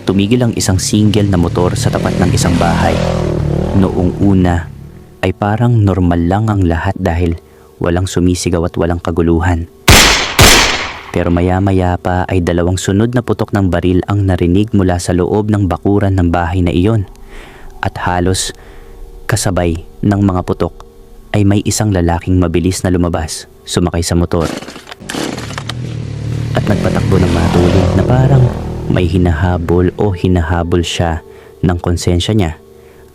tumigil ang isang single na motor sa tapat ng isang bahay. Noong una ay parang normal lang ang lahat dahil walang sumisigaw at walang kaguluhan. Pero maya-maya pa ay dalawang sunod na putok ng baril ang narinig mula sa loob ng bakuran ng bahay na iyon. At halos kasabay ng mga putok ay may isang lalaking mabilis na lumabas, sumakay sa motor. At nagpatakbo ng matulid na parang may hinahabol o hinahabol siya ng konsensya niya.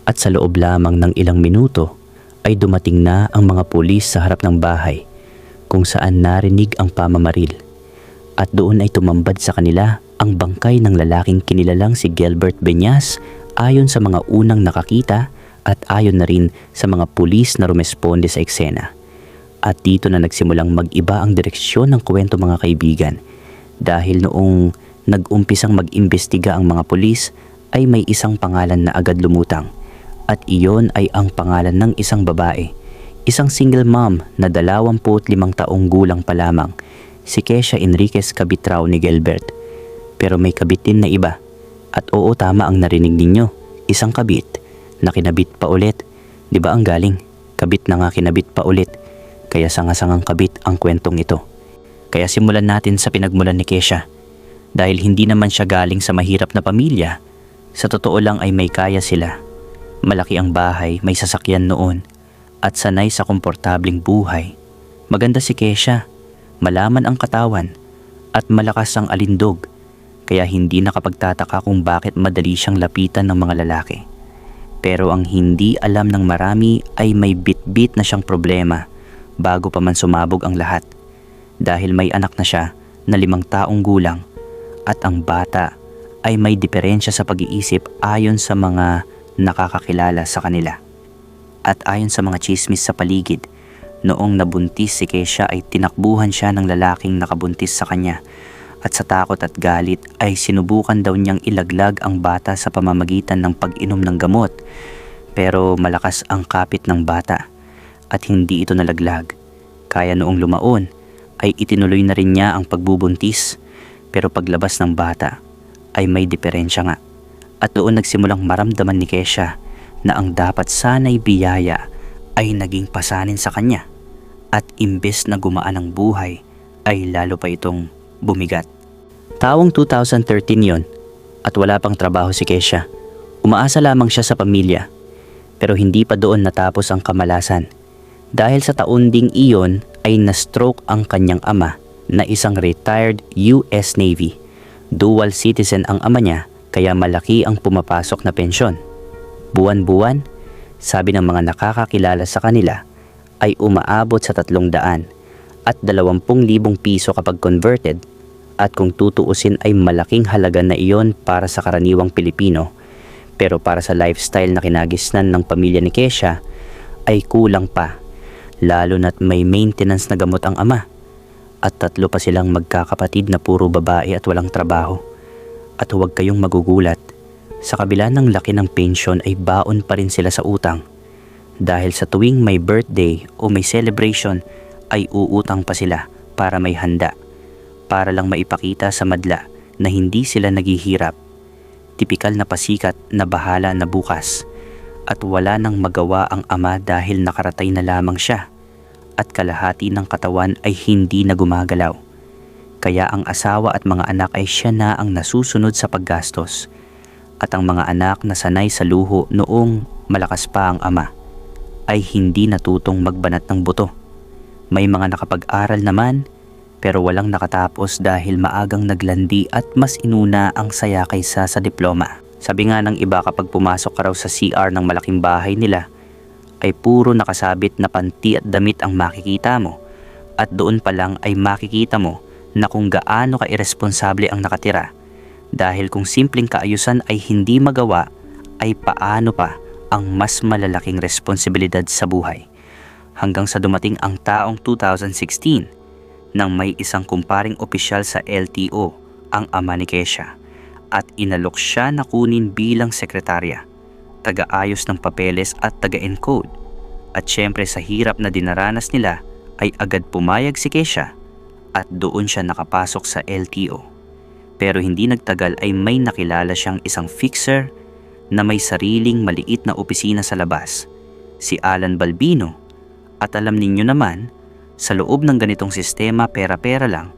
At sa loob lamang ng ilang minuto ay dumating na ang mga pulis sa harap ng bahay kung saan narinig ang pamamaril. At doon ay tumambad sa kanila ang bangkay ng lalaking kinilalang si Gilbert Beñas ayon sa mga unang nakakita at ayon na rin sa mga pulis na rumesponde sa eksena. At dito na nagsimulang mag-iba ang direksyon ng kwento mga kaibigan dahil noong nag-umpisang mag-imbestiga ang mga pulis ay may isang pangalan na agad lumutang at iyon ay ang pangalan ng isang babae, isang single mom na 25 taong gulang pa lamang. Si Kesha Enriquez kabit raw ni Gilbert. Pero may kabit din na iba. At oo, tama ang narinig ninyo. Isang kabit na kinabit pa ulit. Di ba ang galing? Kabit na nga kinabit pa ulit. Kaya sanga-sangang kabit ang kwentong ito. Kaya simulan natin sa pinagmulan ni Kesha. Dahil hindi naman siya galing sa mahirap na pamilya, sa totoo lang ay may kaya sila. Malaki ang bahay, may sasakyan noon, at sanay sa komportabling buhay. Maganda si Kesha. Malaman ang katawan at malakas ang alindog kaya hindi nakapagtataka kung bakit madali siyang lapitan ng mga lalaki. Pero ang hindi alam ng marami ay may bit-bit na siyang problema bago pa man sumabog ang lahat. Dahil may anak na siya na 5 taong gulang at ang bata ay may diferensya sa pag-iisip ayon sa mga nakakakilala sa kanila. At ayon sa mga chismis sa paligid, noong nabuntis si Kesha ay tinakbuhan siya ng lalaking nakabuntis sa kanya at sa takot at galit ay sinubukan daw niyang ilaglag ang bata sa pamamagitan ng pag-inom ng gamot. Pero malakas ang kapit ng bata at hindi ito nalaglag. Kaya noong lumaon ay itinuloy na rin niya ang pagbubuntis pero paglabas ng bata ay may diferensya nga. At doon nagsimulang maramdaman ni Kesha na ang dapat sana'y biyaya ay naging pasanin sa kanya. At imbes na gumaan ang buhay, ay lalo pa itong bumigat. Taong 2013 yon at wala pang trabaho si Kesha. Umaasa lamang siya sa pamilya. Pero hindi pa doon natapos ang kamalasan. Dahil sa taon ding iyon ay na-stroke ang kanyang ama na isang retired US Navy. Dual citizen ang ama niya kaya malaki ang pumapasok na pensyon. Buwan-buwan, sabi ng mga nakakakilala sa kanila, ay umaabot sa 300 at 20,000 piso kapag converted at kung tutuusin ay malaking halaga na iyon para sa karaniwang Pilipino. Pero para sa lifestyle na kinagisnan ng pamilya ni Kesha ay kulang pa, lalo na't may maintenance na gamot ang ama at 3 pa silang magkakapatid na puro babae at walang trabaho. At huwag kayong magugulat, sa kabila ng laki ng pensyon ay baon pa rin sila sa utang. Dahil sa tuwing may birthday o may celebration ay uutang pa sila para may handa. Para lang maipakita sa madla na hindi sila naghihirap. Tipikal na pasikat na bahala na bukas. At wala nang magawa ang ama dahil nakaratay na lamang siya. At kalahati ng katawan ay hindi na gumagalaw. Kaya ang asawa at mga anak ay siya na ang nasusunod sa paggastos. At ang mga anak na sanay sa luho noong malakas pa ang ama ay hindi natutong magbanat ng buto. May mga nakapag-aral naman pero walang nakatapos dahil maagang naglandi at mas inuna ang saya kaysa sa diploma. Sabi nga ng iba kapag pumasok ka raw sa CR ng malaking bahay nila ay puro nakasabit na panty at damit ang makikita mo at doon pa lang ay makikita mo na kung gaano ka irresponsable ang nakatira dahil kung simpleng kaayusan ay hindi magawa ay paano pa ang mas malalaking responsibilidad sa buhay. Hanggang sa dumating ang taong 2016 nang may isang kumparing opisyal sa LTO ang ama ni Kesha at inalok siya na kunin bilang sekretarya, taga-ayos ng papeles at taga-encode. At syempre sa hirap na dinaranas nila ay agad pumayag si Kesha at doon siya nakapasok sa LTO. Pero hindi nagtagal ay may nakilala siyang isang fixer na may sariling maliit na opisina sa labas, si Alan Balbino. At alam ninyo naman, sa loob ng ganitong sistema pera-pera lang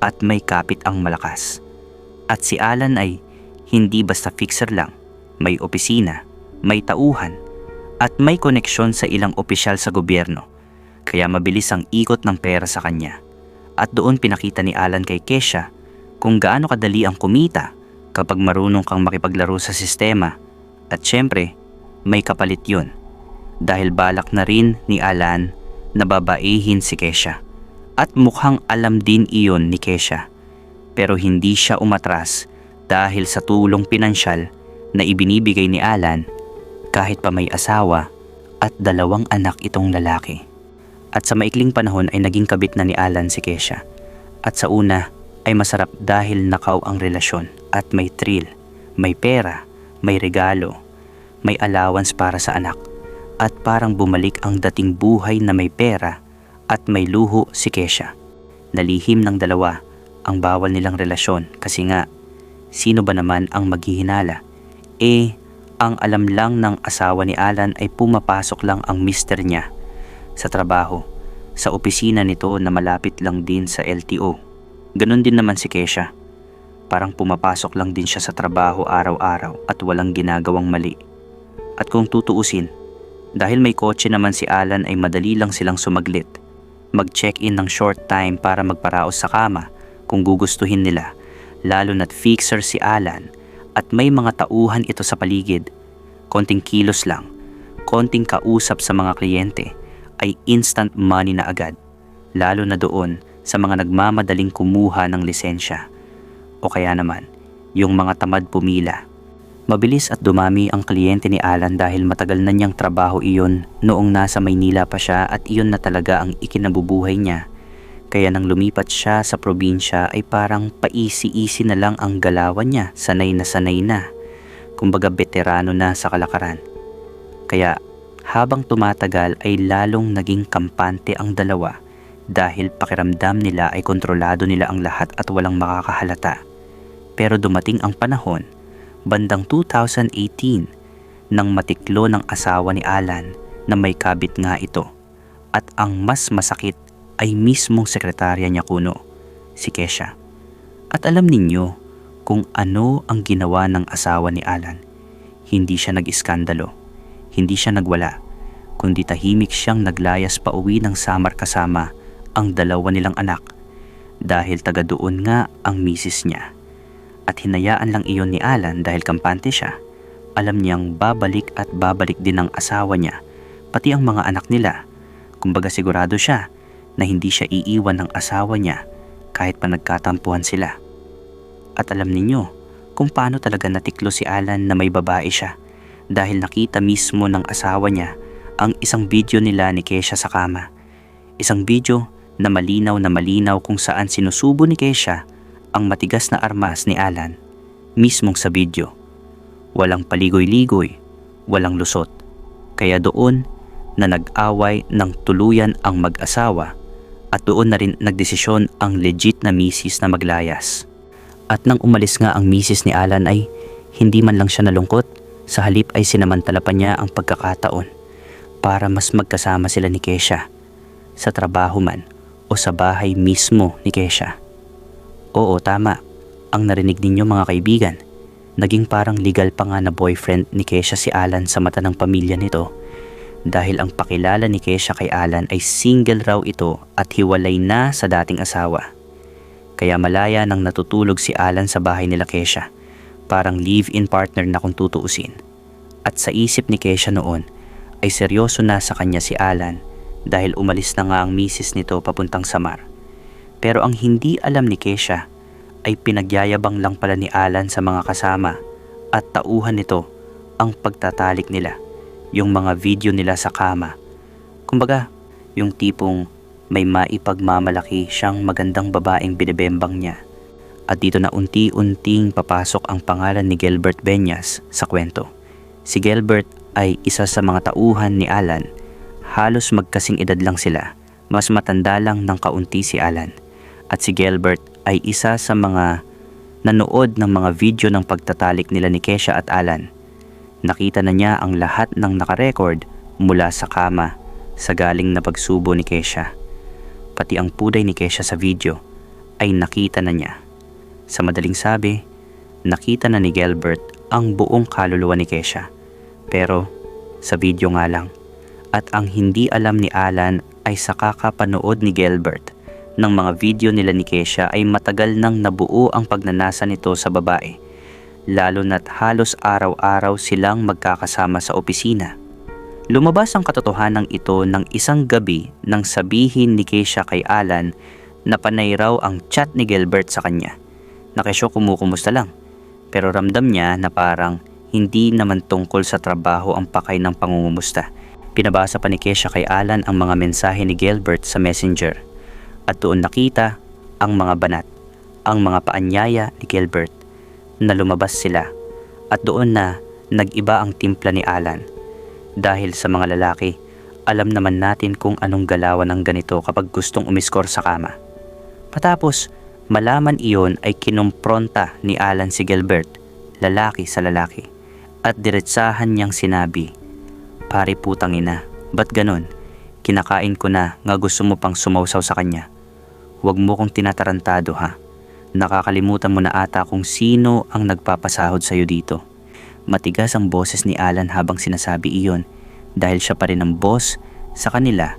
at may kapit ang malakas. At si Alan ay hindi basta fixer lang, may opisina, may tauhan, at may koneksyon sa ilang opisyal sa gobyerno. Kaya mabilis ang ikot ng pera sa kanya. At doon pinakita ni Alan kay Kesha kung gaano kadali ang kumita kapag marunong kang makipaglaro sa sistema. At syempre, may kapalit yun. Dahil balak na rin ni Alan na babaihin si Kesha. At mukhang alam din iyon ni Kesha. Pero hindi siya umatras dahil sa tulong pinansyal na ibinibigay ni Alan kahit pa may asawa at 2 anak itong lalaki. At sa maikling panahon ay naging kabit na ni Alan si Kesha. At sa una ay masarap dahil nakaw ang relasyon at may thrill, may pera, may regalo, may allowance para sa anak. At parang bumalik ang dating buhay na may pera at may luho si Kesha. Nalihim ng dalawa ang bawal nilang relasyon kasi nga, sino ba naman ang maghihinala? Ang alam lang ng asawa ni Alan ay pumapasok lang ang mister niya sa trabaho, sa opisina nito na malapit lang din sa LTO. Ganon din naman si Kesha. Parang pumapasok lang din siya sa trabaho araw-araw at walang ginagawang mali. At kung tutuusin, dahil may kotse naman si Alan ay madali lang silang sumaglit. Mag-check-in ng short time para magparaos sa kama kung gugustuhin nila, lalo na't fixer si Alan at may mga tauhan ito sa paligid. Konting kilos lang, konting kausap sa mga kliyente ay instant money na agad, lalo na doon sa mga nagmamadaling kumuha ng lisensya. O kaya naman, yung mga tamad pumila. Mabilis at dumami ang kliyente ni Alan dahil matagal na niyang trabaho iyon noong nasa Maynila pa siya at iyon na talaga ang ikinabubuhay niya. Kaya nang lumipat siya sa probinsya ay parang paisi-isi na lang ang galawan niya, sanay na. Kumbaga veterano na sa kalakaran. Kaya habang tumatagal ay lalong naging kampante ang dalawa dahil pakiramdam nila ay kontrolado nila ang lahat at walang makakahalata. Pero dumating ang panahon, bandang 2018, nang matiklo ng asawa ni Alan na may kabit nga ito. At ang mas masakit ay mismong sekretarya niya kuno, si Kesha. At alam ninyo kung ano ang ginawa ng asawa ni Alan. Hindi siya nag-iskandalo, hindi siya nagwala, kundi tahimik siyang naglayas pa uwi ng Samar kasama ang 2 nilang anak dahil taga doon nga ang misis niya. At hinayaan lang iyon ni Alan dahil kampante siya. Alam niyang babalik at babalik din ang asawa niya, pati ang mga anak nila. Kumbaga sigurado siya na hindi siya iiwan ng asawa niya kahit pa nagkatampuhan sila. At alam ninyo kung paano talaga natiklo si Alan na may babae siya dahil nakita mismo ng asawa niya ang isang video nila ni Kesha sa kama. Isang video na malinaw kung saan sinusubo ni Kesha ang matigas na armas ni Alan mismong sa video. Walang paligoy-ligoy, walang lusot. Kaya doon na nag-away ng tuluyan ang mag-asawa at doon na rin nagdesisyon ang legit na misis na maglayas. At nang umalis nga ang misis ni Alan ay hindi man lang siya nalungkot, sa halip ay sinamantala pa niya ang pagkakataon para mas magkasama sila ni Kesha sa trabaho man o sa bahay mismo ni Kesha. Oo, tama. Ang narinig ninyo mga kaibigan, naging parang legal pa nga na boyfriend ni Kesha si Alan sa mata ng pamilya nito dahil ang pakilala ni Kesha kay Alan ay single raw ito at hiwalay na sa dating asawa. Kaya malaya nang natutulog si Alan sa bahay nila Kesha, parang live-in partner na kung tutuusin. At sa isip ni Kesha noon ay seryoso na sa kanya si Alan dahil umalis na nga ang misis nito papuntang Samar. Pero ang hindi alam ni Kesha ay pinagyayabang lang pala ni Alan sa mga kasama at tauhan nito ang pagtatalik nila, yung mga video nila sa kama. Kumbaga, yung tipong may maipagmamalaki siyang magandang babaeng binebembang niya. At dito na unti-unting papasok ang pangalan ni Gilbert Beñas sa kwento. Si Gilbert ay isa sa mga tauhan ni Alan. Halos magkasing edad lang sila, mas matanda lang ng kaunti si Alan. At si Gilbert ay isa sa mga nanood ng mga video ng pagtatalik nila ni Kesha at Alan. Nakita na niya ang lahat ng nakarecord mula sa kama sa galing na pagsubo ni Kesha. Pati ang puday ni Kesha sa video ay nakita na niya. Sa madaling sabi, nakita na ni Gilbert ang buong kaluluwa ni Kesha. Pero sa video nga lang. At ang hindi alam ni Alan ay sa kakapanood ni Gilbert ng mga video nila ni Kesha ay matagal nang nabuo ang pagnanasa nito sa babae. Lalo na't halos araw-araw silang magkakasama sa opisina. Lumabas ang katotohanan ito ng isang gabi nang sabihin ni Kesha kay Alan na panay raw ang chat ni Gilbert sa kanya. Na kesyo kumukumusta lang, pero ramdam niya na parang hindi naman tungkol sa trabaho ang pakay ng pangungumusta. Pinabasa pa ni Kesha kay Alan ang mga mensahe ni Gilbert sa messenger. At doon nakita ang mga banat, ang mga paanyaya ni Gilbert na lumabas sila. At doon na nag-iba ang timpla ni Alan. Dahil sa mga lalaki, alam naman natin kung anong galawan ng ganito kapag gustong umiskor sa kama. Patapos, malaman iyon ay kinumpronta ni Alan si Gilbert, lalaki sa lalaki. At diretsahan niyang sinabi, "Pare putang ina, ba't ganon? Kinakain ko na nga gusto mo pang sumausaw sa kanya. Huwag mo kong tinatarantado ha. Nakakalimutan mo na ata kung sino ang nagpapasahod sa'yo dito." Matigas ang boses ni Alan habang sinasabi iyon dahil siya pa rin ang boss sa kanila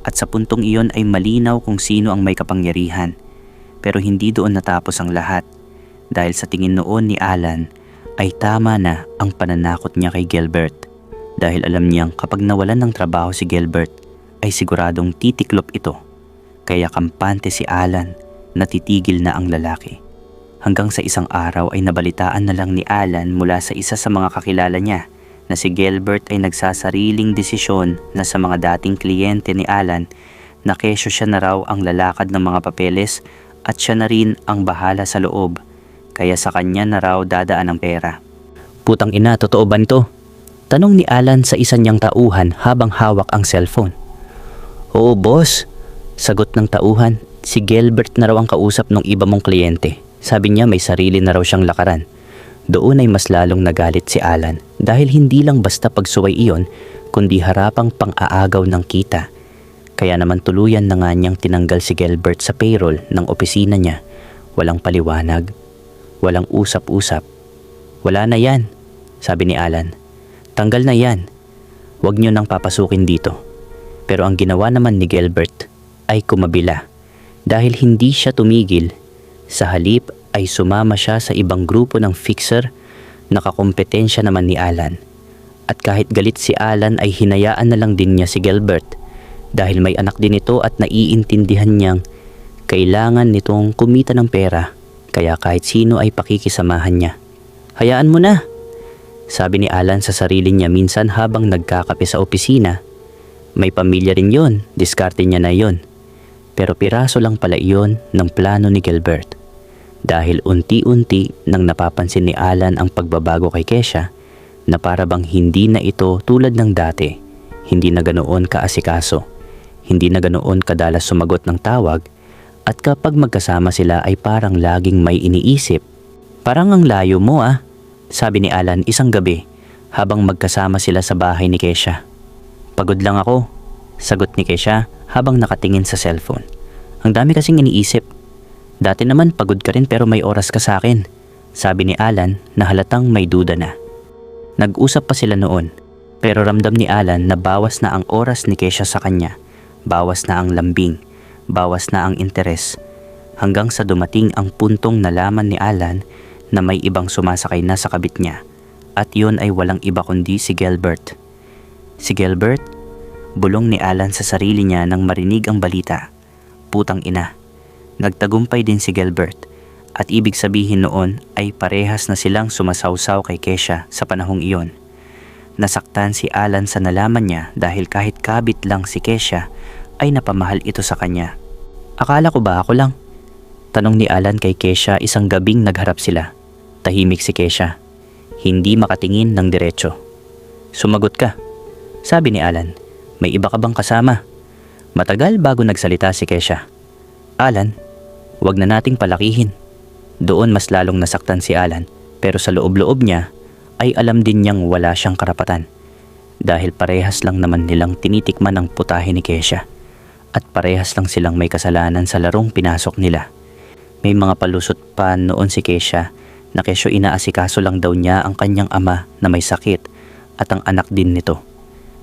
at sa puntong iyon ay malinaw kung sino ang may kapangyarihan. Pero hindi doon natapos ang lahat dahil sa tingin noon ni Alan ay tama na ang pananakot niya kay Gilbert dahil alam niyang kapag nawalan ng trabaho si Gilbert ay siguradong titiklop ito. Kaya kampante si Alan na titigil na ang lalaki. Hanggang sa isang araw ay nabalitaan na lang ni Alan mula sa isa sa mga kakilala niya na si Gilbert ay nagsasariling desisyon na sa mga dating kliyente ni Alan na kesyo siya na raw ang lalakad ng mga papeles at siya na rin ang bahala sa loob. Kaya sa kanya na raw dadaan ang pera. Putang ina, totoo ba nito? Tanong ni Alan sa isa niyang tauhan habang hawak ang cellphone. Oo boss, sagot ng tauhan. Si Gilbert na raw ang kausap ng iba mong kliyente. Sabi niya may sarili na raw siyang lakaran. Doon ay mas lalong nagalit si Alan dahil hindi lang basta pagsuway iyon kundi harapang pang-aagaw ng kita. Kaya naman tuluyan na nga niyang tinanggal si Gilbert sa payroll ng opisina niya. Walang paliwanag, walang usap-usap. Wala na yan, sabi ni Alan. Tanggal na yan. Huwag niyo nang papasukin dito. Pero ang ginawa naman ni Gilbert ay kumabila. Dahil hindi siya tumigil, sa halip ay sumama siya sa ibang grupo ng fixer na kakompetensya naman ni Alan. At kahit galit si Alan ay hinayaan na lang din niya si Gilbert dahil may anak din ito at naiintindihan niyang kailangan nitong kumita ng pera kaya kahit sino ay pakikisamahan niya. Hayaan mo na, sabi ni Alan sa sarili niya minsan habang nagkakape sa opisina. May pamilya rin yon, diskarte niya na yon. Pero piraso lang pala iyon ng plano ni Gilbert. Dahil unti-unti nang napapansin ni Alan ang pagbabago kay Kesha na para bang hindi na ito tulad ng dati. Hindi na ganoon kaasikaso. Hindi na ganoon kadalas sumagot ng tawag at kapag magkasama sila ay parang laging may iniisip. Parang ang layo mo sabi ni Alan isang gabi habang magkasama sila sa bahay ni Kesha. Pagod lang ako, sagot ni Kesha habang nakatingin sa cellphone. Ang dami kasing iniisip. Dati naman pagod ka rin pero may oras ka sa akin, sabi ni Alan na halatang may duda na. Nag-usap pa sila noon pero ramdam ni Alan na bawas na ang oras ni Kesha sa kanya. Bawas na ang lambing, bawas na ang interes. Hanggang sa dumating ang puntong nalaman ni Alan na may ibang sumasakay na sa kabit niya. At yun ay walang iba kundi si Gilbert. Si Gilbert? Bulong ni Alan sa sarili niya nang marinig ang balita. Putang ina. Nagtagumpay din si Gilbert at ibig sabihin noon ay parehas na silang sumasawsaw kay Kesha sa panahong iyon. Nasaktan si Alan sa nalaman niya dahil kahit kabit lang si Kesha ay napamahal ito sa kanya. Akala ko ba ako lang? Tanong ni Alan kay Kesha isang gabing nagharap sila. Tahimik si Kesha. Hindi makatingin ng diretso. Sumagot ka, sabi ni Alan. May iba ka bang kasama? Matagal bago nagsalita si Kesha. Alan, wag na nating palakihin. Doon mas lalong nasaktan si Alan, pero sa loob-loob niya ay alam din niyang wala siyang karapatan. Dahil parehas lang naman nilang tinitikman ang putahe ni Kesha. At parehas lang silang may kasalanan sa larong pinasok nila. May mga palusot pa noon si Kesha na kesyo inaasikaso lang daw niya ang kanyang ama na may sakit at ang anak din nito.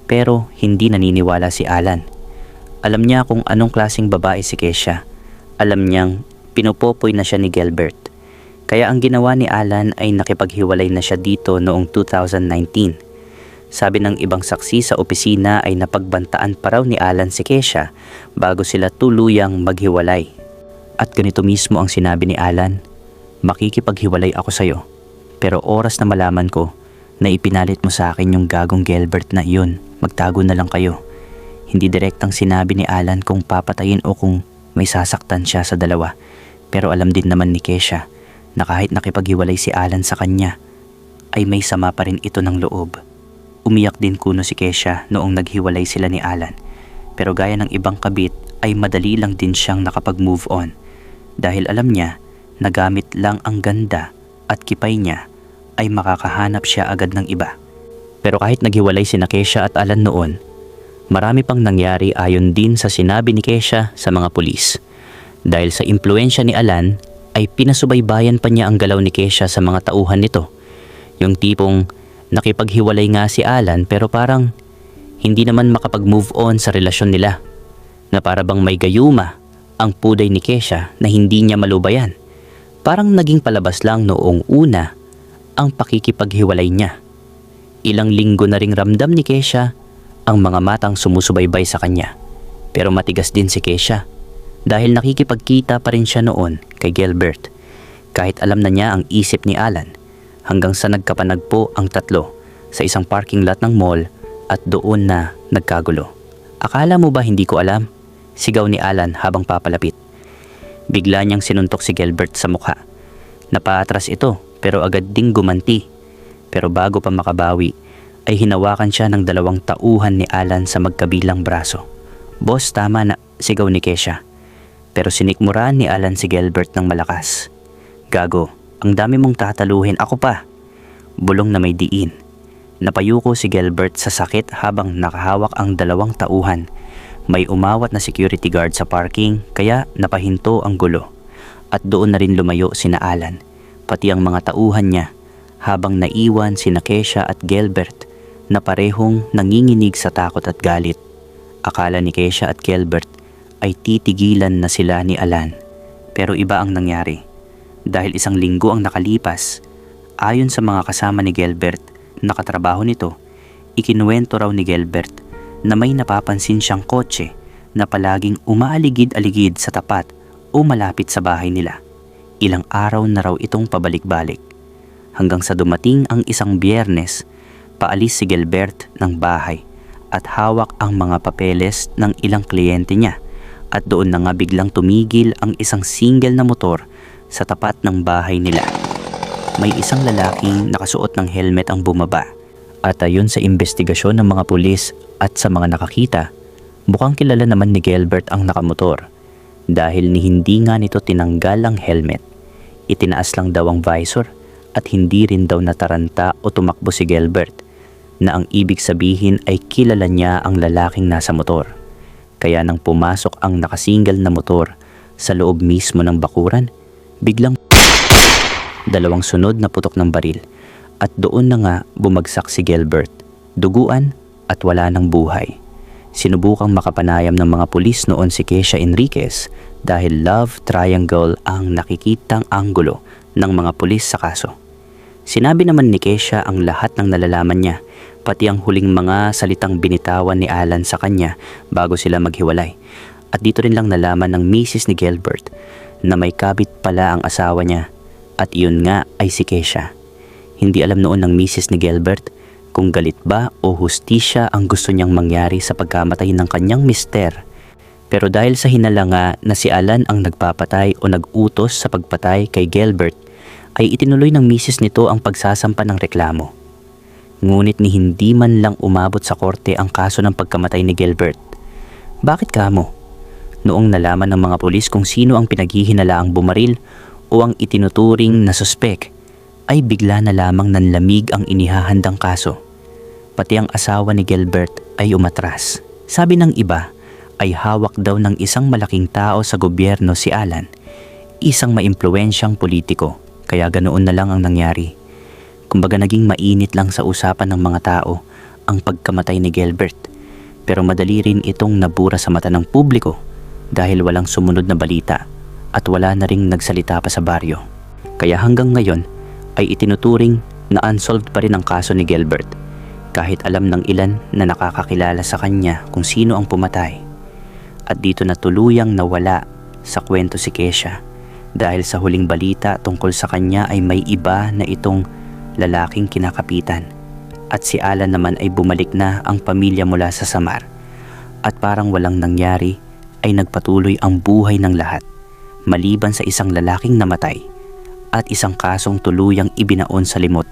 Pero hindi naniniwala si Alan. Alam niya kung anong klaseng babae si Kesha. Alam niyang pinupopoy na siya ni Gilbert. Kaya ang ginawa ni Alan ay nakipaghiwalay na siya dito noong 2019. Sabi ng ibang saksi sa opisina ay napagbantaan pa raw ni Alan si Kesha bago sila tuluyang maghiwalay. At ganito mismo ang sinabi ni Alan, "Makikipaghiwalay ako sa'yo, pero oras na malaman ko na ipinalit mo sa akin yung gagong Gilbert na iyon, magtago na lang kayo." Hindi direktang sinabi ni Alan kung papatayin o kung may sasaktan siya sa dalawa, pero alam din naman ni Kesha na kahit nakipaghiwalay si Alan sa kanya, ay may sama pa rin ito ng loob. Umiyak din kuno si Kesha noong naghiwalay sila ni Alan, pero gaya ng ibang kabit ay madali lang din siyang nakapag-move on dahil alam niya na gamit lang ang ganda at kipay niya ay makakahanap siya agad ng iba. Pero kahit naghiwalay sina Kesha at Alan noon, marami pang nangyari ayon din sa sinabi ni Kesha sa mga pulis. Dahil sa impluensya ni Alan ay pinasubaybayan pa niya ang galaw ni Kesha sa mga tauhan nito. Yung tipong nakipaghiwalay nga si Alan pero parang hindi naman makapag-move on sa relasyon nila. Na para bang may gayuma ang puday ni Kesha na hindi niya malubayan. Parang naging palabas lang noong una ang pakikipaghiwalay niya. Ilang linggo na ring ramdam ni Kesha ang mga matang sumusubaybay sa kanya. Pero matigas din si Kesha dahil nakikipagkita pa rin siya noon kay Gilbert. Kahit alam na niya ang isip ni Alan. Hanggang sa nagkapanagpo ang tatlo sa isang parking lot ng mall at doon na nagkagulo. "Akala mo ba hindi ko alam?" sigaw ni Alan habang papalapit. Bigla niyang sinuntok si Gilbert sa mukha. Napaatras ito pero agad ding gumanti. Pero bago pa makabawi ay hinawakan siya ng dalawang tauhan ni Alan sa magkabilang braso. "Boss, tama na," sigaw ni Kesha. Pero sinikmuran ni Alan si Gilbert ng malakas. "Gago, ang dami mong tataluhin, ako pa." Bulong na may diin. Napayuko si Gilbert sa sakit habang nakahawak ang dalawang tauhan. May umawat na security guard sa parking kaya napahinto ang gulo. At doon na rin lumayo sina Alan, pati ang mga tauhan niya, habang naiwan sina Kesha at Gilbert na parehong nanginginig sa takot at galit. Akala ni Kesha at Gilbert ay titigilan na sila ni Alan. Pero iba ang nangyari. Dahil isang linggo ang nakalipas, ayon sa mga kasama ni Gilbert na katrabaho nito, ikinuwento raw ni Gilbert na may napapansin siyang kotse na palaging umaaligid-aligid sa tapat o malapit sa bahay nila. Ilang araw na raw itong pabalik-balik. Hanggang sa dumating ang isang Biyernes, paalis si Gilbert ng bahay at hawak ang mga papeles ng ilang kliyente niya at doon na nga biglang tumigil ang isang single na motor sa tapat ng bahay nila. May isang lalaking nakasuot ng helmet ang bumaba at ayon sa investigasyon ng mga pulis at sa mga nakakita, mukhang kilala naman ni Gilbert ang nakamotor dahil ni hindi nga nito tinanggal ang helmet. Itinaas lang daw ang visor at hindi rin daw nataranta o tumakbo si Gilbert na ang ibig sabihin ay kilala niya ang lalaking nasa motor. Kaya nang pumasok ang nakasingle na motor sa loob mismo ng bakuran, biglang dalawang sunod na putok ng baril at doon na nga bumagsak si Gilbert, duguan at wala ng buhay. Sinubukang makapanayam ng mga pulis noon si Kesha Enriquez dahil love triangle ang nakikitang anggulo ng mga pulis sa kaso. Sinabi naman ni Kesha ang lahat ng nalalaman niya, pati ang huling mga salitang binitawan ni Alan sa kanya bago sila maghiwalay. At dito rin lang nalaman ng misis ni Gilbert na may kabit pala ang asawa niya at iyon nga ay si Kesha. Hindi alam noon ng misis ni Gilbert kung galit ba o hustisya ang gusto niyang mangyari sa pagkamatay ng kanyang mister. Pero dahil sa hinalanga na si Alan ang nagpapatay o nag-utos sa pagpatay kay Gilbert, ay itinuloy ng misis nito ang pagsasampa ng reklamo. Ngunit ni hindi man lang umabot sa korte ang kaso ng pagkamatay ni Gilbert. Bakit kamo? Noong nalaman ng mga pulis kung sino ang pinaghihinalaang bumaril o ang itinuturing na suspek ay bigla na lamang nanlamig ang inihahandang kaso. Pati ang asawa ni Gilbert ay umatras. Sabi ng iba ay hawak daw ng isang malaking tao sa gobyerno si Alan, isang maimpluwensyang politiko, kaya ganoon na lang ang nangyari. Kumbaga naging mainit lang sa usapan ng mga tao ang pagkamatay ni Gilbert, pero madali rin itong nabura sa mata ng publiko dahil walang sumunod na balita at wala na ring nagsalita pa sa baryo. Kaya hanggang ngayon ay itinuturing na unsolved pa rin ang kaso ni Gilbert, kahit alam ng ilan na nakakakilala sa kanya kung sino ang pumatay. At dito na tuluyang nawala sa kwento si Kesha dahil sa huling balita tungkol sa kanya ay may iba na itong lalaking kinakapitan. At si Alan naman ay bumalik na ang pamilya mula sa Samar. At parang walang nangyari ay nagpatuloy ang buhay ng lahat, maliban sa isang lalaking namatay at isang kasong tuluyang ibinaon sa limot.